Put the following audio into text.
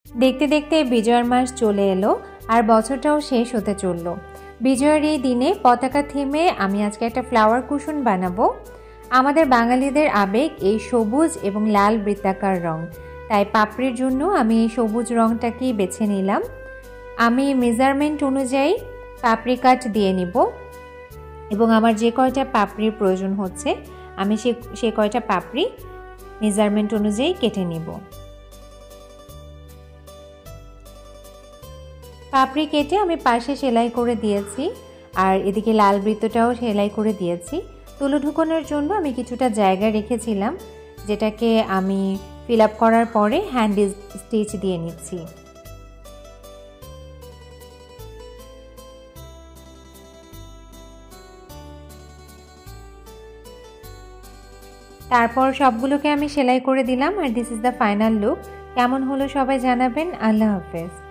দেখতে দেখতে বিজয়ের মাস চলে এলো আর বছরটাও শেষ হতে চলল। বিজয়ের এই দিনে পতাকা থিমে আমি আজকে একটা ফ্লাওয়ার কুশন বানাবো। আমাদের বাঙালিদের আবেগ এই সবুজ এবং লাল বৃত্তাকার রং, তাই পাপড়ির জন্য আমি এই সবুজ রংটাকেই বেছে নিলাম। আমি মেজারমেন্ট অনুযায়ী পাপড়ি কাট দিয়ে নিব এবং আমার যে কয়টা পাপড়ির প্রয়োজন হচ্ছে আমি সে কয়টা পাপড়ি মেজারমেন্ট অনুযায়ী কেটে নিব। পাপড়ি কেটে আমি পাশে সেলাই করে দিয়েছি আর এদিকে লাল বৃত্তটাও সেলাই করে দিয়েছি। তুলো ঢুকানোর জন্য আমি কিছুটা জায়গা রেখেছিলাম, যেটাকে আমি ফিল আপ করার পরে হ্যান্ড স্টিচ দিয়ে নিচ্ছি। তারপর সবগুলোকে আমি সেলাই করে দিলাম আর this is the final look. কেমন হলো সবাই জানাবেন। আল্লাহ হাফেজ।